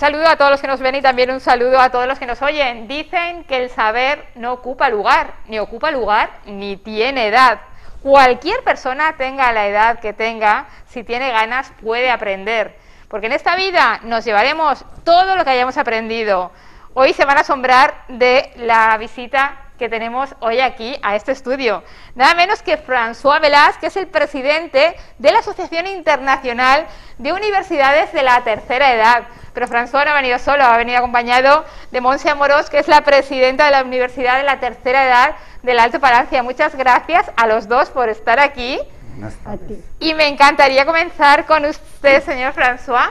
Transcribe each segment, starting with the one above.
saludo a todos los que nos ven y también un saludo a todos los que nos oyen. Dicen que el saber no ocupa lugar, ni tiene edad. Cualquier persona, tenga la edad que tenga, si tiene ganas, puede aprender. Porque en esta vida nos llevaremos todo lo que hayamos aprendido. Hoy se van a asombrar de la visita que tenemos hoy aquí a este estudio. Nada menos que François Velaz, que es el presidente de la Asociación Internacional de Universidades de la Tercera Edad. Pero François no ha venido solo, ha venido acompañado de Montse Amorós, que es la presidenta de la Universidad de la Tercera Edad del Alto Palancia. Muchas gracias a los dos por estar aquí. Y me encantaría comenzar con usted, señor François.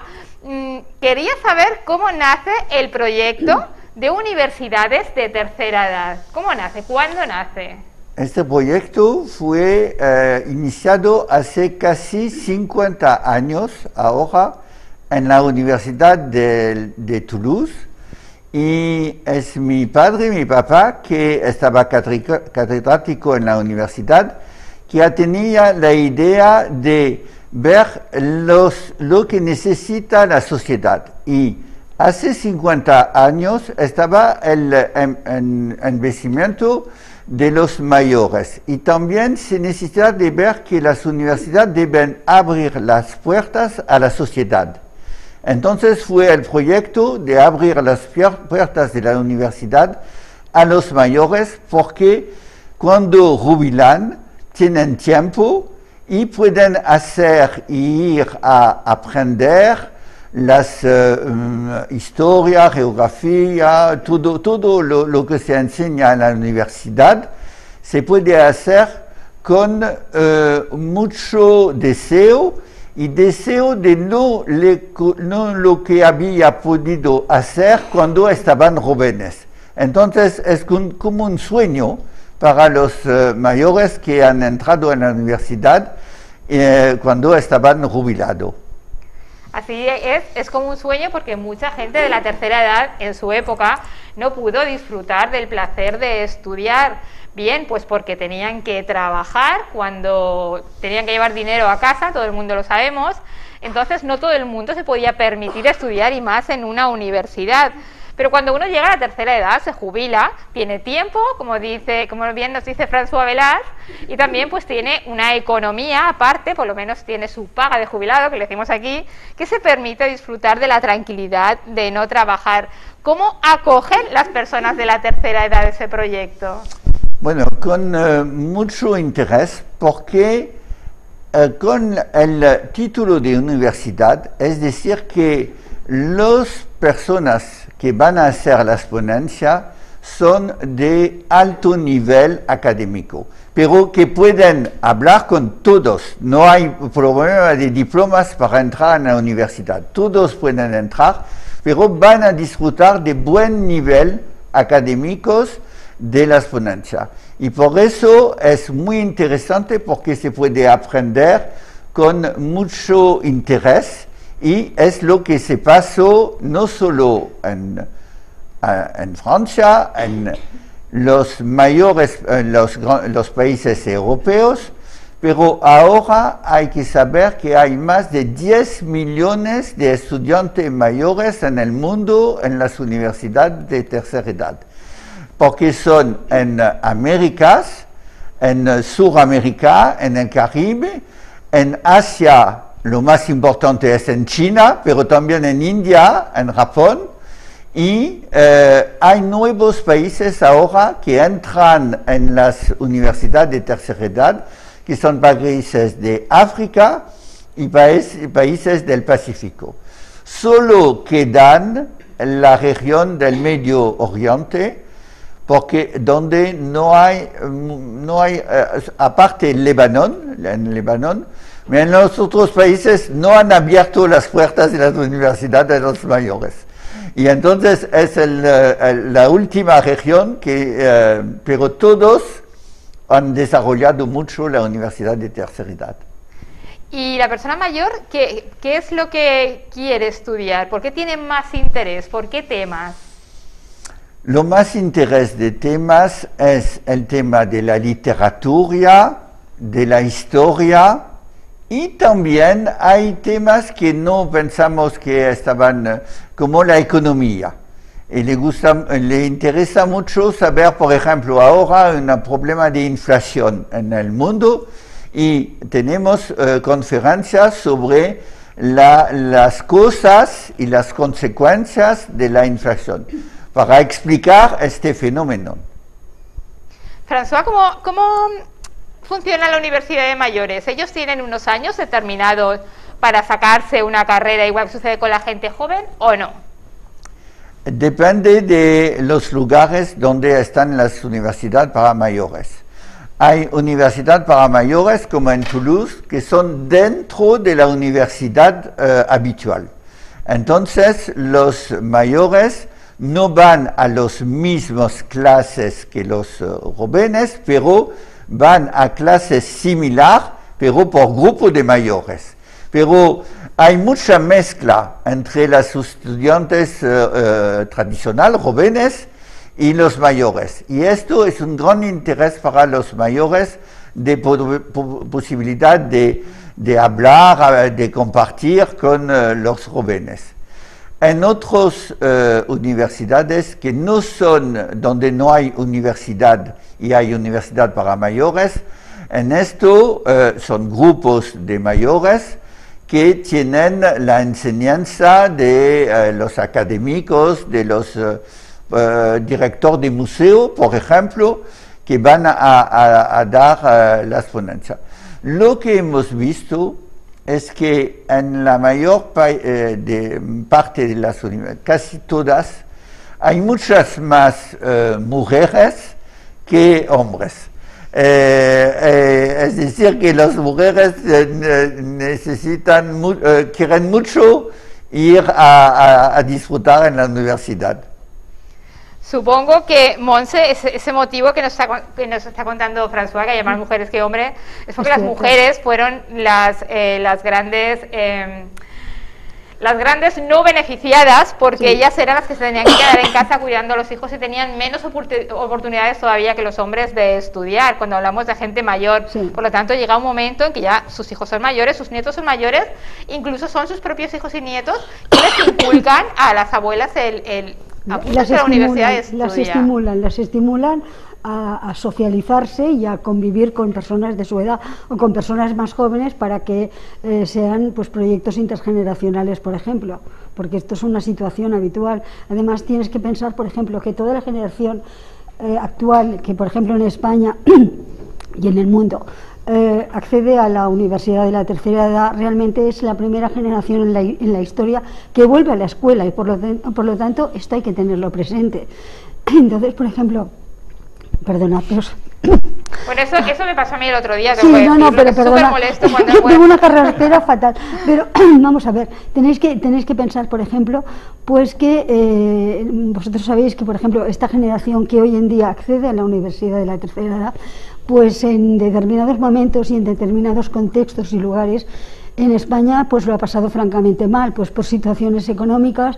Quería saber cómo nace el proyecto de universidades de tercera edad. ¿Cómo nace? ¿Cuándo nace? Este proyecto fue iniciado hace casi 50 años ahora en la Universidad de Toulouse, y es mi padre y mi papá, que estaba catedrático en la universidad, que tenía la idea de ver lo que necesita la sociedad. Y hace 50 años estaba el envejecimiento de los mayores, y también se necesita de ver que las universidades deben abrir las puertas a la sociedad. Entonces fue el proyecto de abrir las puertas de la universidad a los mayores, porque cuando jubilan tienen tiempo y pueden hacer y ir a aprender las historia, geografía, todo lo que se enseña en la universidad, se puede hacer con mucho deseo, y deseo de no lo que había podido hacer cuando estaban jóvenes. Entonces es como un sueño para los mayores que han entrado en la universidad cuando estaban jubilados. Así es como un sueño, porque mucha gente de la tercera edad en su época no pudo disfrutar del placer de estudiar. Bien, pues porque tenían que trabajar, cuando tenían que llevar dinero a casa, todo el mundo lo sabemos. Entonces no todo el mundo se podía permitir estudiar, y más en una universidad. Pero cuando uno llega a la tercera edad, se jubila, tiene tiempo, como bien nos dice François Velaz, y también pues tiene una economía aparte, por lo menos tiene su paga de jubilado, que le decimos aquí, que se permite disfrutar de la tranquilidad de no trabajar. ¿Cómo acogen las personas de la tercera edad ese proyecto? Bueno, con mucho interés, porque con el título de universidad, es decir, que las personas que van a hacer las ponencias son de alto nivel académico, pero que pueden hablar con todos. No hay problema de diplomas para entrar en la universidad. Todos pueden entrar, pero van a disfrutar de buen nivel académicos de las ponencias. Y por eso es muy interesante, porque se puede aprender con mucho interés, y es lo que se pasó no solo en Francia, en los mayores, los países europeos, pero ahora hay que saber que hay más de 10 millones de estudiantes mayores en el mundo en las universidades de tercera edad, porque son en Américas, en Sudamérica, en el Caribe, en Asia. Lo más importante es en China, pero también en India, en Japón, y hay nuevos países ahora que entran en las universidades de tercera edad, que son países de África y países del Pacífico. Solo quedan la región del Medio Oriente, porque donde no hay aparte en Líbano, en los otros países no han abierto las puertas de las universidades de los mayores. Y entonces es la última región pero todos han desarrollado mucho la universidad de tercera edad. Y la persona mayor, ¿qué es lo que quiere estudiar? ¿Por qué tiene más interés? ¿Por qué temas? Lo más interés de temas es el tema de la literatura, de la historia Y también hay temas que no pensamos que estaban, como la economía. Y le interesa mucho saber, por ejemplo, ahora un problema de inflación en el mundo y tenemos conferencias sobre las cosas y las consecuencias de la inflación para explicar este fenómeno. François, ¿cómo funciona la Universidad de Mayores? ¿Ellos tienen unos años determinados para sacarse una carrera igual que sucede con la gente joven o no? Depende de los lugares donde están las universidades para mayores. Hay universidades para mayores como en Toulouse que son dentro de la universidad habitual. Entonces los mayores no van a las mismas clases que los jóvenes, pero van a clases similares, pero por grupo de mayores. Pero hay mucha mezcla entre los estudiantes tradicionales, jóvenes, y los mayores. Y esto es un gran interés para los mayores de posibilidad de hablar, de compartir con los jóvenes. En otras universidades que no son donde no hay universidad y hay universidad para mayores, en esto son grupos de mayores que tienen la enseñanza de los académicos, de los directores de museo, por ejemplo, que van a dar las ponencias. Lo que hemos visto es que en la mayor parte de las universidades, casi todas, hay muchas más mujeres que hombres. Es decir, que las mujeres quieren mucho ir a disfrutar en la universidad. Supongo que, Montse, ese motivo que nos está contando François, que hay más mujeres que hombres, es porque las mujeres fueron las grandes no beneficiadas, porque ellas eran las que se tenían que quedar en casa cuidando a los hijos y tenían menos oportunidades todavía que los hombres de estudiar, cuando hablamos de gente mayor. Por lo tanto, llega un momento en que ya sus hijos son mayores, sus nietos son mayores, incluso son sus propios hijos y nietos quienes inculcan a las abuelas las estimulan a socializarse y a convivir con personas de su edad o con personas más jóvenes para que sean pues proyectos intergeneracionales, por ejemplo, porque esto es una situación habitual. Además tienes que pensar, por ejemplo, que toda la generación actual, que por ejemplo en España y en el mundo accede a la universidad de la tercera edad, realmente es la primera generación en la historia que vuelve a la escuela y por lo tanto esto hay que tenerlo presente. Entonces, por ejemplo, perdonad, pero... Bueno, eso me pasó a mí el otro día. Sí, pero perdona, tengo una carretera fatal. Pero vamos a ver, tenéis que pensar, por ejemplo, pues que vosotros sabéis que, por ejemplo, esta generación que hoy en día accede a la universidad de la tercera edad, pues en determinados momentos y en determinados contextos y lugares en España pues lo ha pasado francamente mal, pues por situaciones económicas,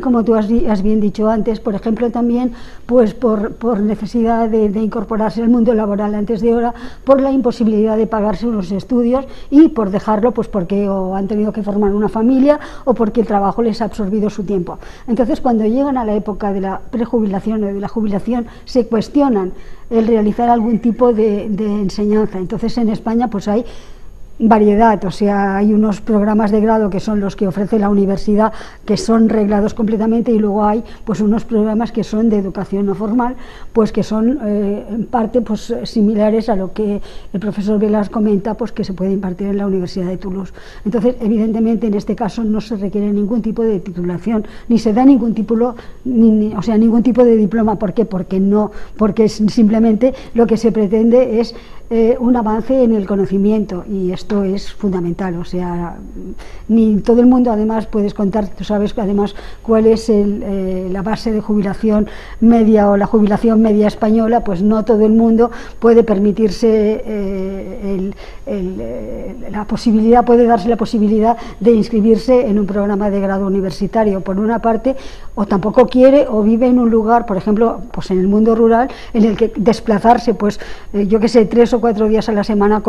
como tú has bien dicho antes, por ejemplo también pues por necesidad de incorporarse al mundo laboral antes de hora, por la imposibilidad de pagarse unos estudios y por dejarlo pues porque o han tenido que formar una familia o porque el trabajo les ha absorbido su tiempo. Entonces cuando llegan a la época de la prejubilación o de la jubilación se cuestionan el realizar algún tipo de enseñanza. Entonces en España pues hay variedad, o sea, hay unos programas de grado que son los que ofrece la universidad, que son reglados completamente, y luego hay pues unos programas que son de educación no formal, pues que son en parte pues similares a lo que el profesor Velas comenta, pues que se puede impartir en la Universidad de Toulouse. Entonces, evidentemente, en este caso no se requiere ningún tipo de titulación, ni se da ningún título, o sea, ningún tipo de diploma. ¿Por qué? Porque simplemente lo que se pretende es un avance en el conocimiento, y esto es fundamental. O sea, ni todo el mundo, además, puedes contar, tú sabes además cuál es la base de jubilación media o la jubilación media española, pues no todo el mundo puede permitirse la posibilidad, puede darse la posibilidad de inscribirse en un programa de grado universitario, por una parte, o tampoco quiere o vive en un lugar, por ejemplo, pues en el mundo rural, en el que desplazarse, pues yo que sé, 3 o 4 días a la semana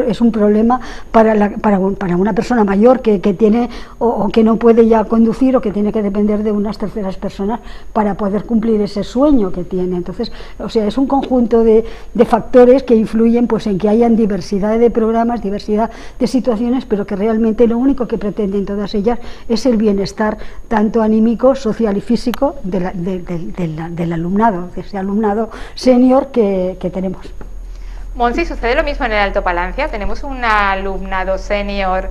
es un problema problema para una persona mayor que tiene o que no puede ya conducir o que tiene que depender de unas terceras personas para poder cumplir ese sueño que tiene. Entonces, o sea, es un conjunto de factores que influyen pues en que hayan diversidad de programas, diversidad de situaciones, pero que realmente lo único que pretenden todas ellas es el bienestar tanto anímico, social y físico del alumnado, de ese alumnado senior que tenemos. Monsi, ¿sucede lo mismo en el Alto Palancia? ¿Tenemos un alumnado senior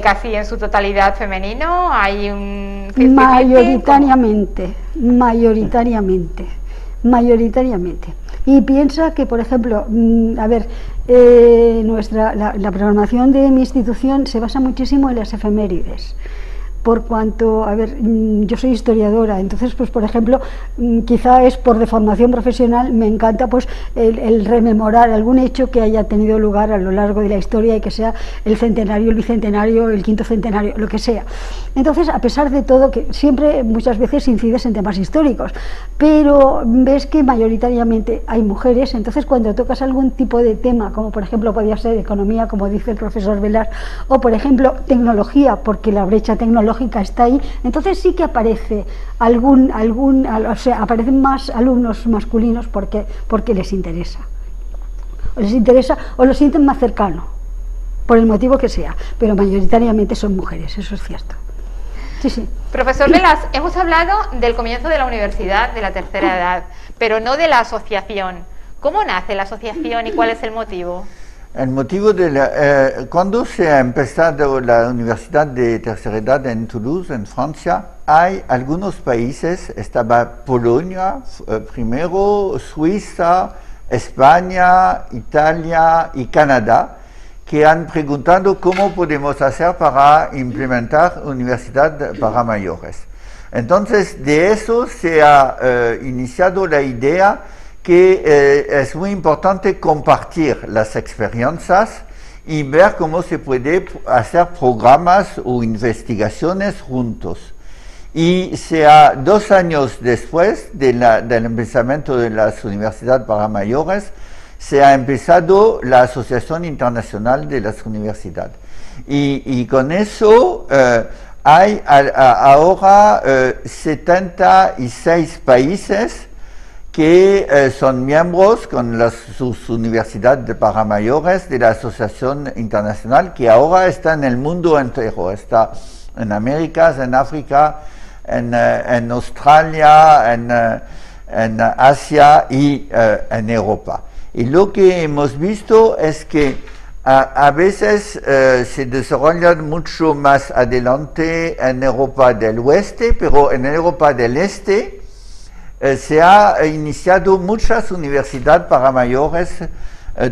casi en su totalidad femenino? ¿Hay un 50-50? Mayoritariamente. Y piensa que, por ejemplo, a ver, la programación de mi institución se basa muchísimo en las efemérides. Por cuanto, a ver, yo soy historiadora, entonces, pues, por ejemplo, quizá es por deformación profesional, me encanta, pues, el rememorar algún hecho que haya tenido lugar a lo largo de la historia y que sea el centenario, el bicentenario, el quinto centenario, lo que sea. Entonces, a pesar de todo, que siempre, muchas veces incides en temas históricos, pero ves que mayoritariamente hay mujeres, entonces cuando tocas algún tipo de tema, como por ejemplo podría ser economía, como dice el profesor Velar, o por ejemplo tecnología, porque la brecha tecnológica está ahí, entonces sí que aparece o sea, aparecen más alumnos masculinos porque les interesa o lo sienten más cercano, por el motivo que sea, pero mayoritariamente son mujeres, eso es cierto. Sí, sí. Profesor Velas, hemos hablado del comienzo de la universidad, de la tercera edad, pero no de la asociación. ¿Cómo nace la asociación y cuál es el motivo? El motivo cuando se ha empezado la Universidad de Tercera Edad en Toulouse, en Francia, hay algunos países, estaba Polonia primero, Suiza, España, Italia y Canadá, que han preguntado cómo podemos hacer para implementar universidad para mayores. Entonces, de eso se ha iniciado la idea que es muy importante compartir las experiencias y ver cómo se puede hacer programas o investigaciones juntos. Y 2 años después del empezamiento de las universidades para mayores, se ha empezado la Asociación Internacional de las Universidades. Y con eso hay ahora 76 países que son miembros con sus universidades para mayores de la Asociación Internacional, que ahora está en el mundo entero, está en América, en África, en Australia, en Asia y en Europa. Y lo que hemos visto es que a veces se desarrollan mucho más adelante en Europa del Oeste, pero en Europa del Este se ha iniciado muchas universidades para mayores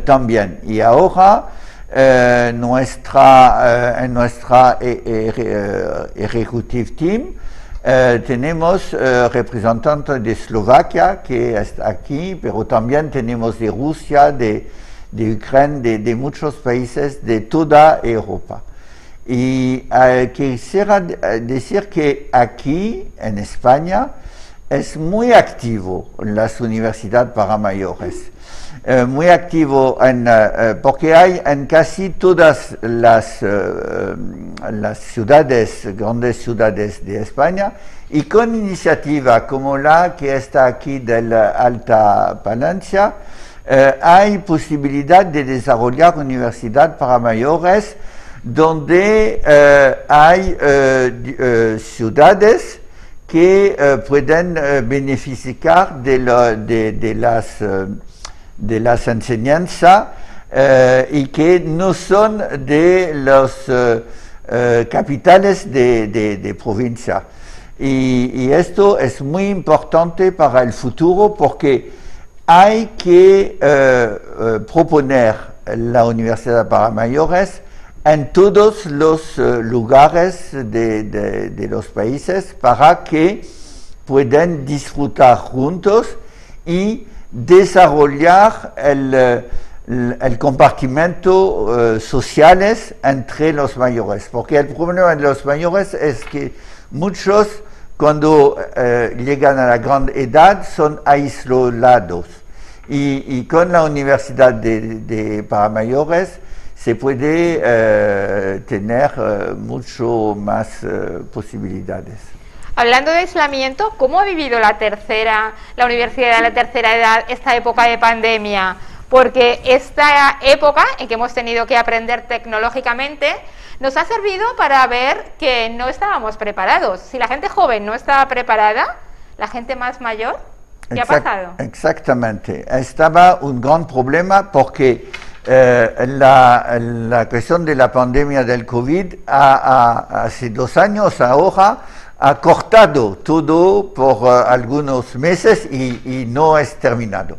también. Y ahora en nuestra Executive Team tenemos representantes de Eslovaquia que está aquí, pero también tenemos de Rusia, de Ucrania, de muchos países de toda Europa. Y quisiera decir que aquí en España es muy activo en las universidades para mayores, muy activo porque hay en casi todas las ciudades, grandes ciudades de España, y con iniciativa como la que está aquí del Alta Palancia, hay posibilidad de desarrollar universidad para mayores donde hay ciudades que pueden beneficiar de las enseñanzas y que no son de los capitales de provincia. Y esto es muy importante para el futuro porque hay que proponer la universidad para mayores en todos los lugares de los países para que puedan disfrutar juntos y desarrollar el compartimento sociales entre los mayores. Porque el problema de los mayores es que muchos, cuando llegan a la gran edad, son aislados. Y con la universidad para mayores se puede tener mucho más posibilidades. Hablando de aislamiento, ¿cómo ha vivido la universidad de la tercera edad esta época de pandemia? Porque esta época en que hemos tenido que aprender tecnológicamente nos ha servido para ver que no estábamos preparados. Si la gente joven no estaba preparada, la gente más mayor, ¿qué ha pasado? Exactamente. Estaba un gran problema porque la cuestión de la pandemia del COVID hace 2 años ahora ha cortado todo por algunos meses y no es terminado.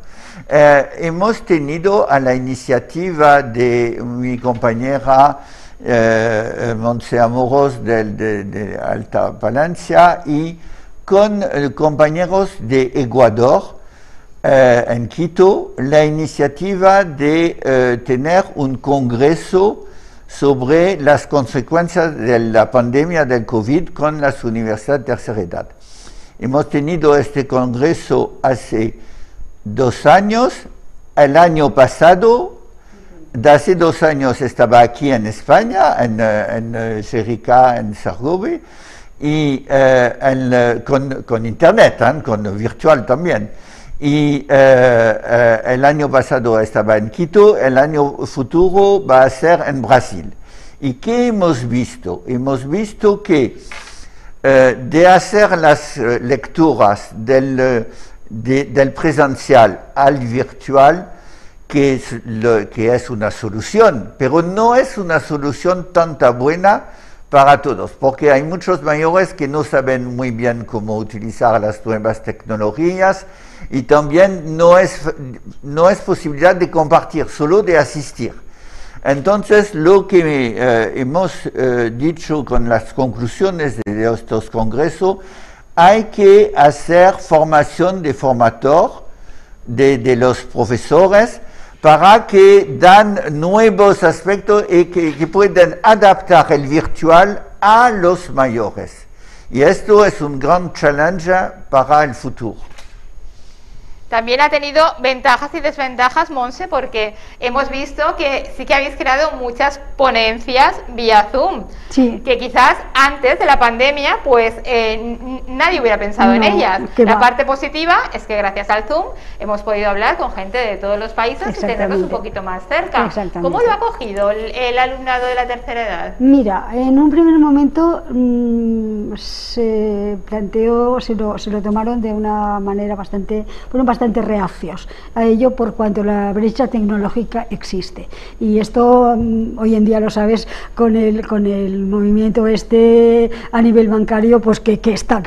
Hemos tenido a la iniciativa de mi compañera Montse Amoros de Alta Palencia y con compañeros de Ecuador en Quito, la iniciativa de tener un congreso sobre las consecuencias de la pandemia del COVID con las universidades de tercera edad. Hemos tenido este congreso hace 2 años. El año pasado, de hace 2 años, estaba aquí en España, en Xerica, en Sargobe, y con internet, con virtual también. Y el año pasado estaba en Quito, el año futuro va a ser en Brasil. ¿Y qué hemos visto? Hemos visto que de hacer las lecturas del presencial al virtual, que es una solución, pero no es una solución tan buena para todos, porque hay muchos mayores que no saben muy bien cómo utilizar las nuevas tecnologías y también no es posibilidad de compartir, solo de asistir. Entonces, lo que hemos dicho con las conclusiones de estos congresos, hay que hacer formación de formador de los profesores para que dan nuevos aspectos y que puedan adaptar el virtual a los mayores. Y esto es un gran challenge para el futuro. También ha tenido ventajas y desventajas, Montse, porque hemos visto que sí que habéis creado muchas ponencias vía Zoom, sí, que quizás antes de la pandemia pues nadie hubiera pensado en ellas. La parte positiva es que gracias al Zoom hemos podido hablar con gente de todos los países y tenerlos un poquito más cerca. ¿Cómo lo ha cogido el alumnado de la tercera edad? Mira, en un primer momento se planteó, se lo tomaron de una manera bastante reacios a ello por cuanto la brecha tecnológica existe. Y esto hoy en día lo sabes con el movimiento a nivel bancario, pues que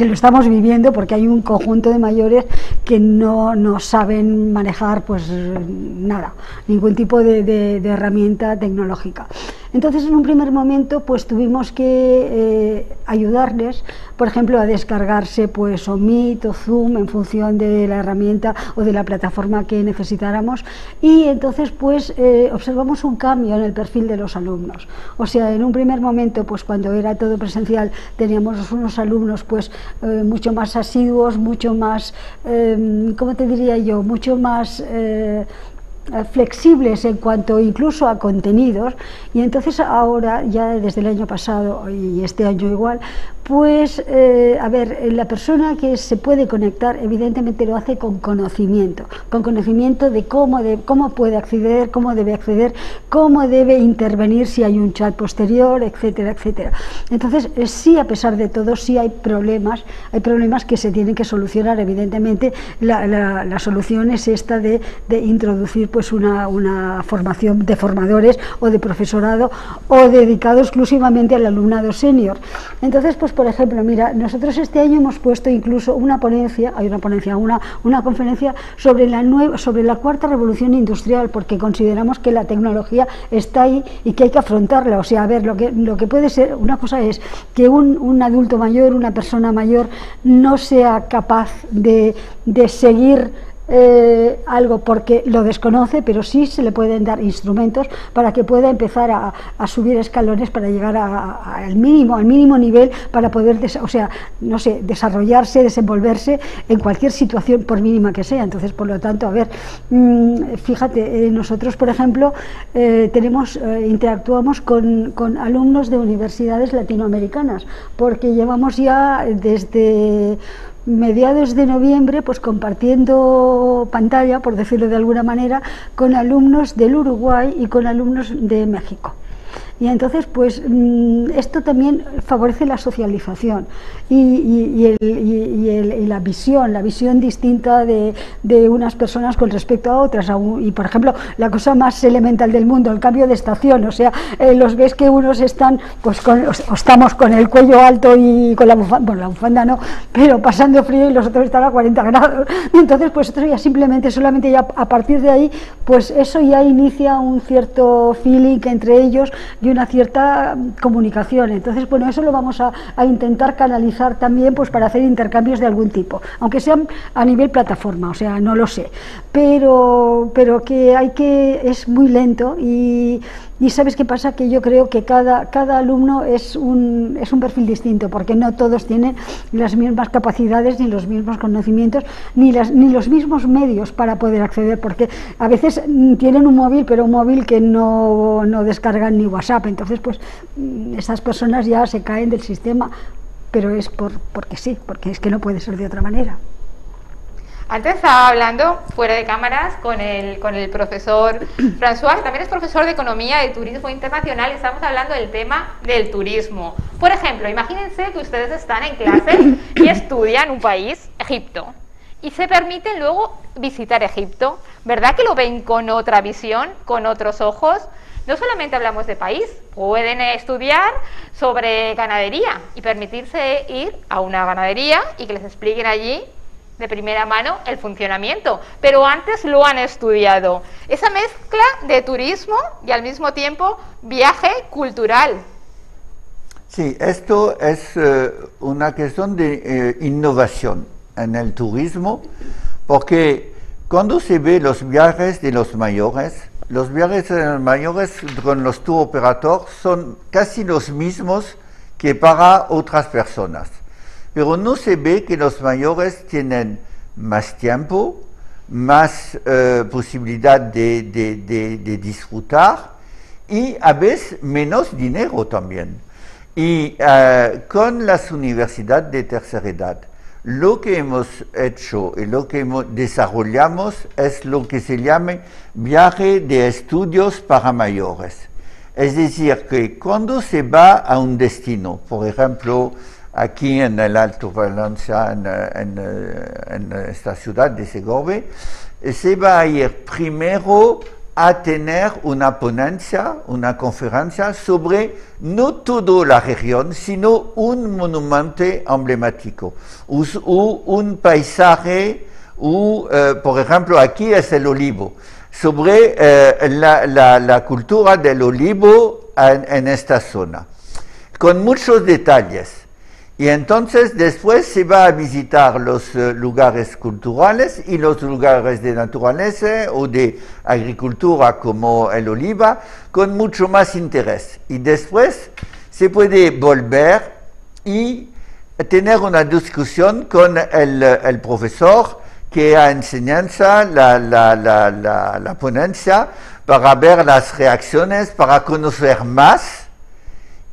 lo estamos viviendo, porque hay un conjunto de mayores que no saben manejar pues nada, ningún tipo de herramienta tecnológica. Entonces, en un primer momento, pues tuvimos que ayudarles, por ejemplo, a descargarse pues o Meet o Zoom en función de la herramienta o de la plataforma que necesitáramos, y entonces pues observamos un cambio en el perfil de los alumnos. O sea, en un primer momento, pues cuando era todo presencial, teníamos unos alumnos pues mucho más asiduos, mucho más, ¿cómo te diría yo?, mucho más flexibles en cuanto incluso a contenidos, y entonces ahora, ya desde el año pasado y este año igual, pues a ver, la persona que se puede conectar evidentemente lo hace con conocimiento de cómo puede acceder, cómo debe acceder, cómo debe intervenir si hay un chat posterior, etcétera, etcétera. Entonces sí, a pesar de todo, sí hay problemas que se tienen que solucionar. Evidentemente la solución es esta de introducir pues una formación de formadores o de profesorado o dedicado exclusivamente al alumnado senior. Entonces, pues por ejemplo, mira, nosotros este año hemos puesto incluso una conferencia sobre la cuarta revolución industrial, porque consideramos que la tecnología está ahí y que hay que afrontarla. O sea, a ver, lo que puede ser, una cosa es que un adulto mayor, una persona mayor, no sea capaz de seguir algo porque lo desconoce, pero sí se le pueden dar instrumentos para que pueda empezar a subir escalones para llegar al mínimo nivel para poder, no sé, desarrollarse, desenvolverse en cualquier situación, por mínima que sea. Entonces, por lo tanto, a ver, fíjate, nosotros, por ejemplo, interactuamos con alumnos de universidades latinoamericanas, porque llevamos ya desde mediados de noviembre, pues compartiendo pantalla, por decirlo de alguna manera, con alumnos del Uruguay y con alumnos de México. Y entonces, pues esto también favorece la socialización y la visión distinta de unas personas con respecto a otras. Y, por ejemplo, la cosa más elemental del mundo, el cambio de estación, o sea, los ves que unos están, pues estamos con el cuello alto y con la bufanda, bueno, la bufanda no, pero pasando frío, y los otros están a 40 grados. Y entonces, pues esto ya solamente ya a partir de ahí, pues eso ya inicia un cierto feeling entre ellos y una cierta comunicación. Entonces, bueno, eso lo vamos a intentar canalizar también, pues para hacer intercambios de algún tipo, aunque sean a nivel plataforma, o sea, no lo sé, pero que es muy lento y ¿sabes qué pasa? Que yo creo que cada alumno es un perfil distinto, porque no todos tienen las mismas capacidades, ni los mismos conocimientos, ni los mismos medios para poder acceder, porque a veces tienen un móvil, pero un móvil que no descargan ni WhatsApp. Entonces, pues esas personas ya se caen del sistema, pero es porque sí, porque es que no puede ser de otra manera. Antes estaba hablando fuera de cámaras con el profesor François, que también es profesor de Economía y Turismo Internacional, y estamos hablando del tema del turismo. Por ejemplo, imagínense que ustedes están en clase y estudian un país, Egipto, y se permiten luego visitar Egipto. ¿Verdad que lo ven con otra visión, con otros ojos? No solamente hablamos de país, pueden estudiar sobre ganadería y permitirse ir a una ganadería y que les expliquen allí de primera mano el funcionamiento, pero antes lo han estudiado. Esa mezcla de turismo y al mismo tiempo viaje cultural. Sí, esto es una cuestión de innovación en el turismo, porque cuando se ve los viajes de los mayores con los tour operadores son casi los mismos que para otras personas. Pero no se ve que los mayores tienen más tiempo, más posibilidad de disfrutar y a veces menos dinero también. Y con las universidades de tercera edad, lo que hemos hecho y lo que desarrollamos es lo que se llama viaje de estudios para mayores. Es decir, que cuando se va a un destino, por ejemplo, aquí en el Alto Valencia, en esta ciudad de Segovia, se va a ir primero a tener una ponencia, una conferencia sobre no toda la región, sino un monumento emblemático, o un paisaje, por ejemplo, aquí es el olivo, sobre la cultura del olivo en esta zona, con muchos detalles. Y entonces después se va a visitar los lugares culturales y los lugares de naturaleza o de agricultura como el oliva con mucho más interés. Y después se puede volver y tener una discusión con el profesor que ha enseñado la ponencia para ver las reacciones, para conocer más.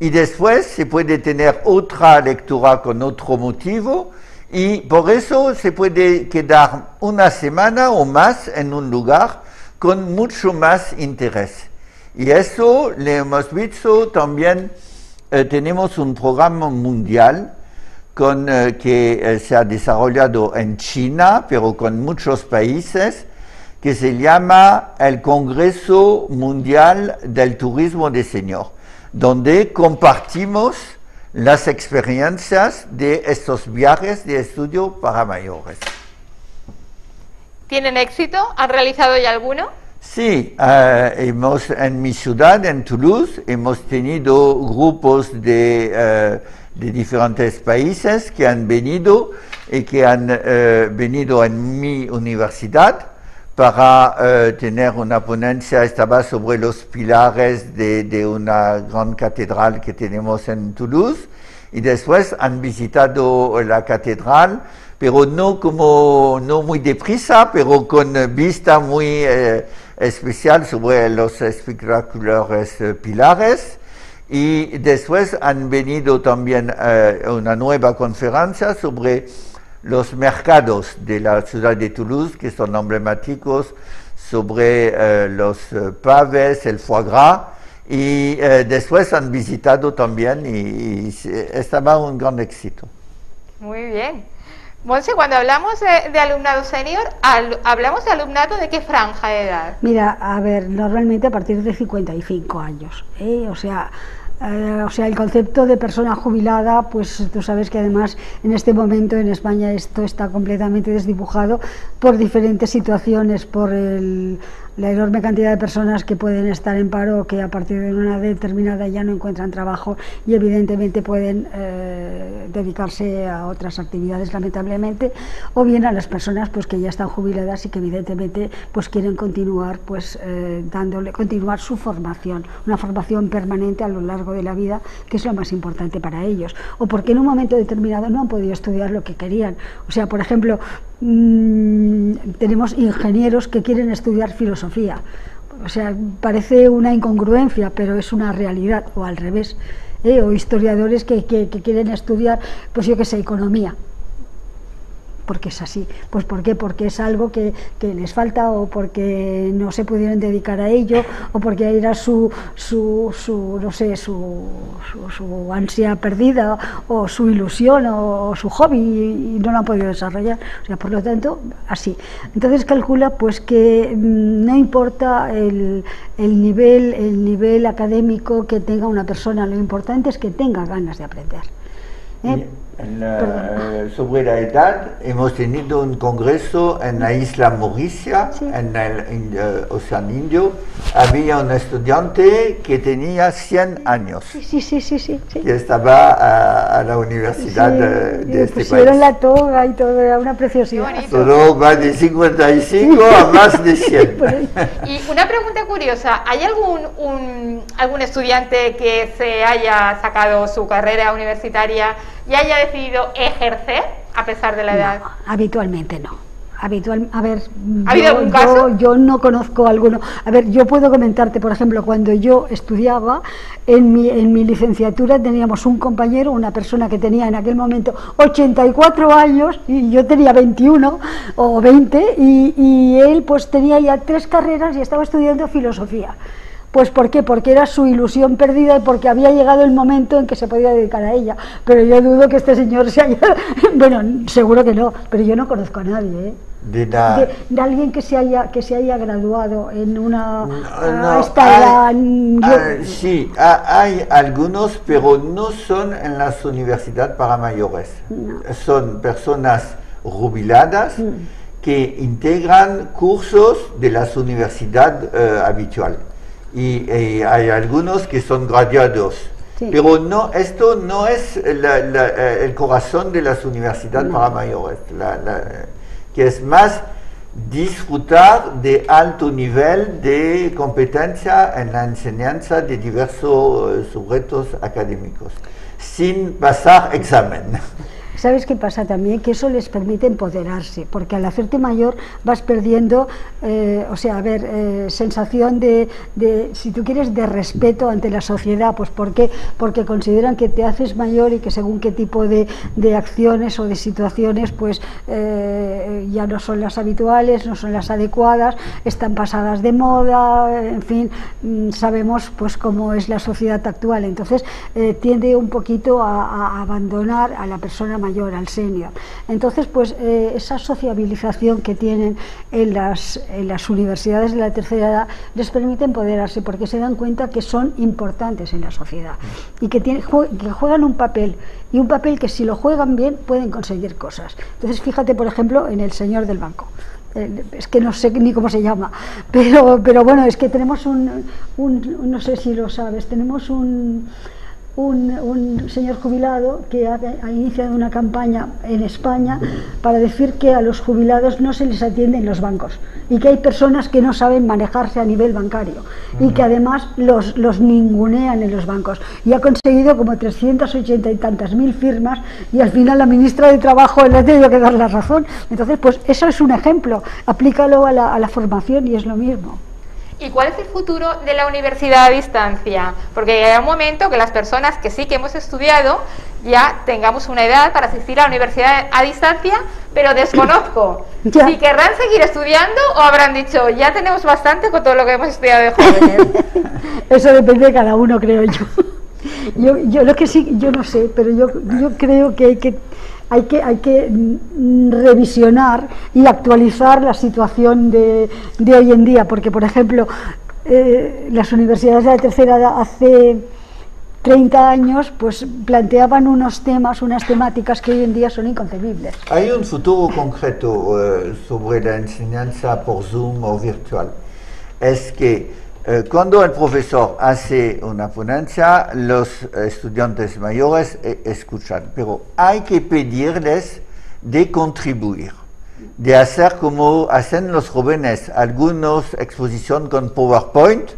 Y después se puede tener otra lectura con otro motivo y por eso se puede quedar una semana o más en un lugar con mucho más interés. Y eso le hemos visto también, tenemos un programa mundial que se ha desarrollado en China, pero con muchos países, que se llama el Congreso Mundial del Turismo de Señor, donde compartimos las experiencias de estos viajes de estudio para mayores. ¿Tienen éxito? ¿Han realizado ya alguno? Sí, en mi ciudad, en Toulouse, hemos tenido grupos de diferentes países que han venido y que han venido en mi universidad para tener una ponencia. Estaba sobre los pilares de una gran catedral que tenemos en Toulouse, y después han visitado la catedral, pero no muy deprisa, pero con vista muy especial sobre los espectaculares pilares. Y después han venido también una nueva conferencia sobre los mercados de la ciudad de Toulouse, que son emblemáticos, sobre los paves, el foie gras, y después han visitado también y estaba un gran éxito. Muy bien. Monse, cuando hablamos de alumnado senior, ¿hablamos de alumnado de qué franja de edad? Mira, a ver, normalmente a partir de 55 años, o sea, el concepto de persona jubilada, pues tú sabes que además en este momento en España esto está completamente desdibujado por diferentes situaciones, por la enorme cantidad de personas que pueden estar en paro, que a partir de una edad determinada ya no encuentran trabajo y evidentemente pueden dedicarse a otras actividades, lamentablemente, o bien a las personas pues que ya están jubiladas y que evidentemente pues quieren continuar continuar su formación, una formación permanente a lo largo de la vida, que es lo más importante para ellos, o porque en un momento determinado no han podido estudiar lo que querían. O sea, por ejemplo, tenemos ingenieros que quieren estudiar filosofía. O sea, parece una incongruencia, pero es una realidad, o al revés, o historiadores que quieren estudiar, pues yo qué sé, economía. Porque es así. Pues ¿por qué? Porque es algo que les falta, o porque no se pudieron dedicar a ello, o porque era su ansia perdida, o su ilusión, o su hobby, y no lo han podido desarrollar. O sea, por lo tanto, así. Entonces calcula pues que no importa el nivel académico que tenga una persona, lo importante es que tenga ganas de aprender. Sobre la edad, hemos tenido un congreso en la isla Mauricia, sí, en el Océano Indio. Había un estudiante que tenía 100 años, sí. que estaba a la universidad de este país. Pusieron la toga y todo, era una preciosidad. Solo va de 55 a más de 100. Y una pregunta curiosa, ¿hay algún estudiante que se haya sacado su carrera universitaria y haya decidido ejercer a pesar de la edad? No, habitualmente no. ¿Ha habido algún caso? Yo no conozco alguno. A ver, yo puedo comentarte, por ejemplo, cuando yo estudiaba, en mi licenciatura teníamos un compañero, una persona que tenía en aquel momento 84 años, y yo tenía 21 o 20, y él pues tenía ya 3 carreras y estaba estudiando filosofía. Pues ¿por qué? Porque era su ilusión perdida y porque había llegado el momento en que se podía dedicar a ella. Pero yo dudo que este señor se haya... Bueno, seguro que no, pero yo no conozco a nadie, de alguien que se haya graduado en una... Sí, hay algunos, pero no son en las universidades para mayores. No. Son personas jubiladas que integran cursos de las universidades habituales. Y hay algunos que son graduados, sí, pero no, esto no es el corazón de las universidades para mayores, que es más disfrutar de alto nivel de competencia en la enseñanza de diversos sujetos académicos, sin pasar examen. ¿Sabes qué pasa también? Que eso les permite empoderarse, porque al hacerte mayor vas perdiendo, sensación de, si tú quieres, de respeto ante la sociedad. Pues ¿por qué? Porque consideran que te haces mayor y que según qué tipo de acciones o de situaciones, pues ya no son las habituales, no son las adecuadas, están pasadas de moda, en fin, sabemos pues cómo es la sociedad actual. Entonces tiende un poquito a abandonar a la persona mayor, al senior. Entonces, pues esa sociabilización que tienen en las universidades de la tercera edad les permite empoderarse, porque se dan cuenta que son importantes en la sociedad y que juegan un papel, y un papel que si lo juegan bien pueden conseguir cosas. Entonces, fíjate, por ejemplo, en el señor del banco. Es que no sé ni cómo se llama, pero bueno, es que tenemos no sé si lo sabes, tenemos un un señor jubilado que ha iniciado una campaña en España para decir que a los jubilados no se les atiende en los bancos y que hay personas que no saben manejarse a nivel bancario y que además los ningunean en los bancos, y ha conseguido como 380 y tantas mil firmas, y al final la ministra de Trabajo le ha tenido que dar la razón. Entonces, pues eso es un ejemplo, aplícalo a la formación y es lo mismo. ¿Y cuál es el futuro de la universidad a distancia? Porque llegará un momento que las personas que sí que hemos estudiado ya tengamos una edad para asistir a la universidad a distancia, pero desconozco si querrán seguir estudiando o habrán dicho, ya tenemos bastante con todo lo que hemos estudiado de jóvenes. Eso depende de cada uno, creo yo. Yo lo que sí, yo no sé, pero yo creo que hay que revisionar y actualizar la situación de hoy en día, porque por ejemplo las universidades de la tercera edad hace 30 años pues planteaban unos temas, unas temáticas que hoy en día son inconcebibles. Hay un futuro concreto sobre la enseñanza por Zoom o virtual. Es que cuando el profesor hace una ponencia, los estudiantes mayores escuchan, pero hay que pedirles de contribuir, de hacer como hacen los jóvenes, algunas exposiciones con PowerPoint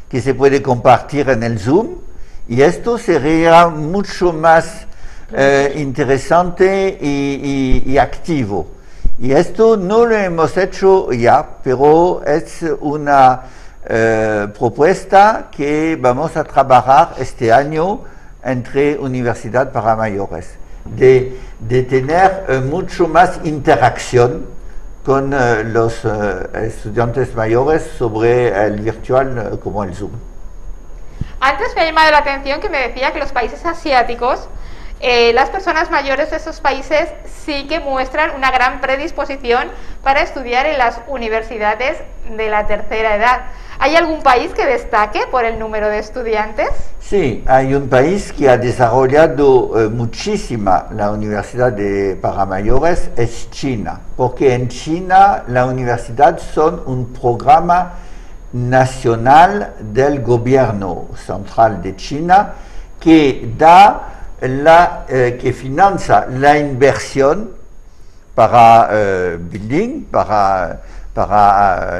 que se puede compartir en el Zoom, y esto sería mucho más interesante y activo. Y esto no lo hemos hecho ya, pero es una propuesta que vamos a trabajar este año entre Universidad para Mayores, de tener mucho más interacción con los estudiantes mayores sobre el virtual como el Zoom. Antes me ha llamado la atención que me decía que los países asiáticos, las personas mayores de esos países sí que muestran una gran predisposición para estudiar en las universidades de la tercera edad. ¿Hay algún país que destaque por el número de estudiantes? Sí, hay un país que ha desarrollado muchísima la universidad para mayores, es China, porque en China la universidad son un programa nacional del gobierno central de China que da que financia la inversión para building, para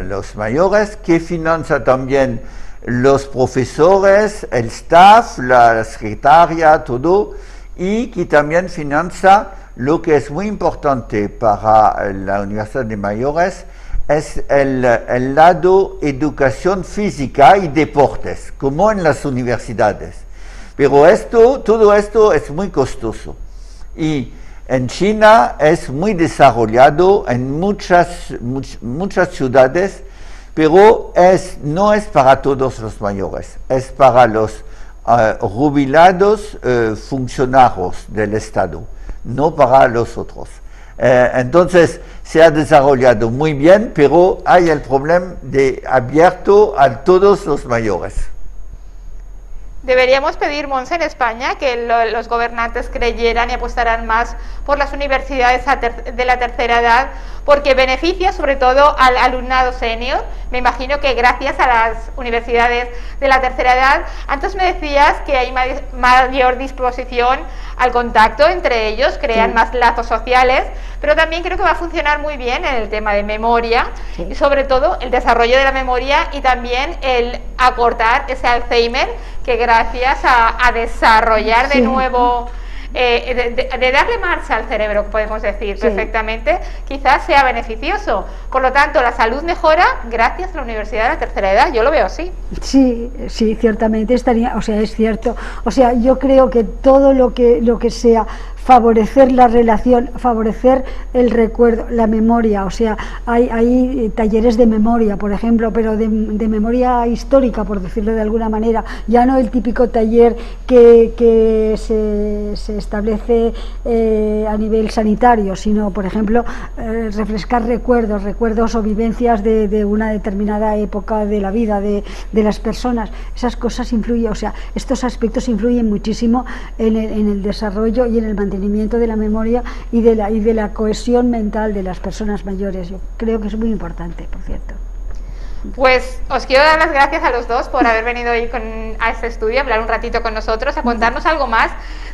los mayores, que financia también los profesores, el staff, la secretaria, todo, y que también financia lo que es muy importante para la Universidad de Mayores, es el lado educación física y deportes, como en las universidades. Pero todo esto es muy costoso. Y en China es muy desarrollado en muchas ciudades, pero no es para todos los mayores, es para los jubilados funcionarios del Estado, no para los otros. Entonces se ha desarrollado muy bien, pero hay el problema de abierto a todos los mayores. Deberíamos pedir, Montse, en España que los gobernantes creyeran y apostaran más por las universidades de la tercera edad, porque beneficia sobre todo al alumnado senior. Me imagino que gracias a las universidades de la tercera edad, antes me decías que hay mayor disposición al contacto entre ellos, crean más lazos sociales, pero también creo que va a funcionar muy bien en el tema de memoria, y sobre todo el desarrollo de la memoria y también el acortar ese Alzheimer que gracias a desarrollar de nuevo, de darle marcha al cerebro, podemos decir perfectamente, quizás sea beneficioso. Por lo tanto, la salud mejora gracias a la Universidad de la Tercera Edad, yo lo veo así. Sí, ciertamente estaría, es cierto. Yo creo que todo lo que sea favorecer la relación, favorecer el recuerdo, la memoria, hay talleres de memoria, por ejemplo, pero de memoria histórica, por decirlo de alguna manera, ya no el típico taller que se establece a nivel sanitario, sino, por ejemplo, refrescar recuerdos o vivencias de una determinada época de la vida de las personas. Esas cosas influyen, estos aspectos influyen muchísimo en el desarrollo y en el mantenimiento de la memoria y de la cohesión mental de las personas mayores. Yo creo que es muy importante, por cierto. Pues os quiero dar las gracias a los dos por haber venido hoy a este estudio, a hablar un ratito con nosotros, a contarnos algo más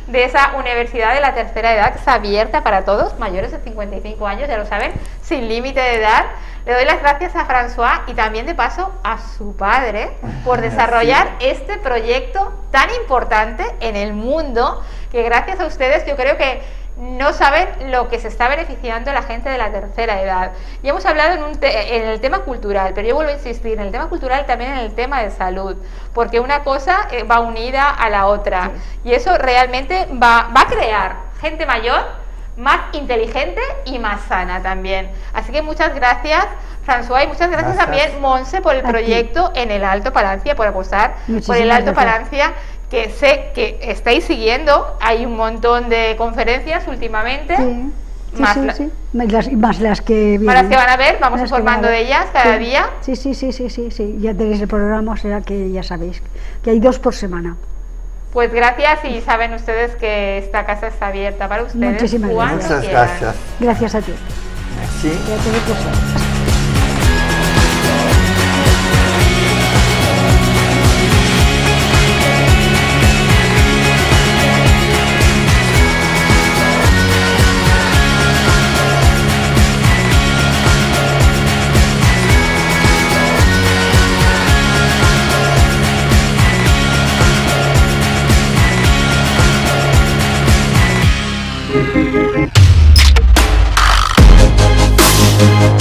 de esa universidad de la tercera edad que está abierta para todos, mayores de 55 años, ya lo saben, sin límite de edad. Le doy las gracias a François y también de paso a su padre por desarrollar este proyecto tan importante en el mundo, que gracias a ustedes yo creo que no saben lo que se está beneficiando la gente de la tercera edad. Y hemos hablado en el tema cultural, pero yo vuelvo a insistir, en el tema cultural y también en el tema de salud, porque una cosa va unida a la otra, y eso realmente va a crear gente mayor más inteligente y más sana también. Así que muchas gracias, François, y muchas gracias también, Montse, por el proyecto en el Alto Palancia, por apostar por el Alto Palancia, que sé que estáis siguiendo. Hay un montón de conferencias últimamente. Más las que vienen. Más las que van a ver, vamos informando de ellas cada día. Sí, ya tenéis el programa, o sea que ya sabéis que hay 2 por semana. Pues gracias, y saben ustedes que esta casa está abierta para ustedes. Muchísimas gracias. Muchas gracias. Gracias a ti. Merci. Thank you.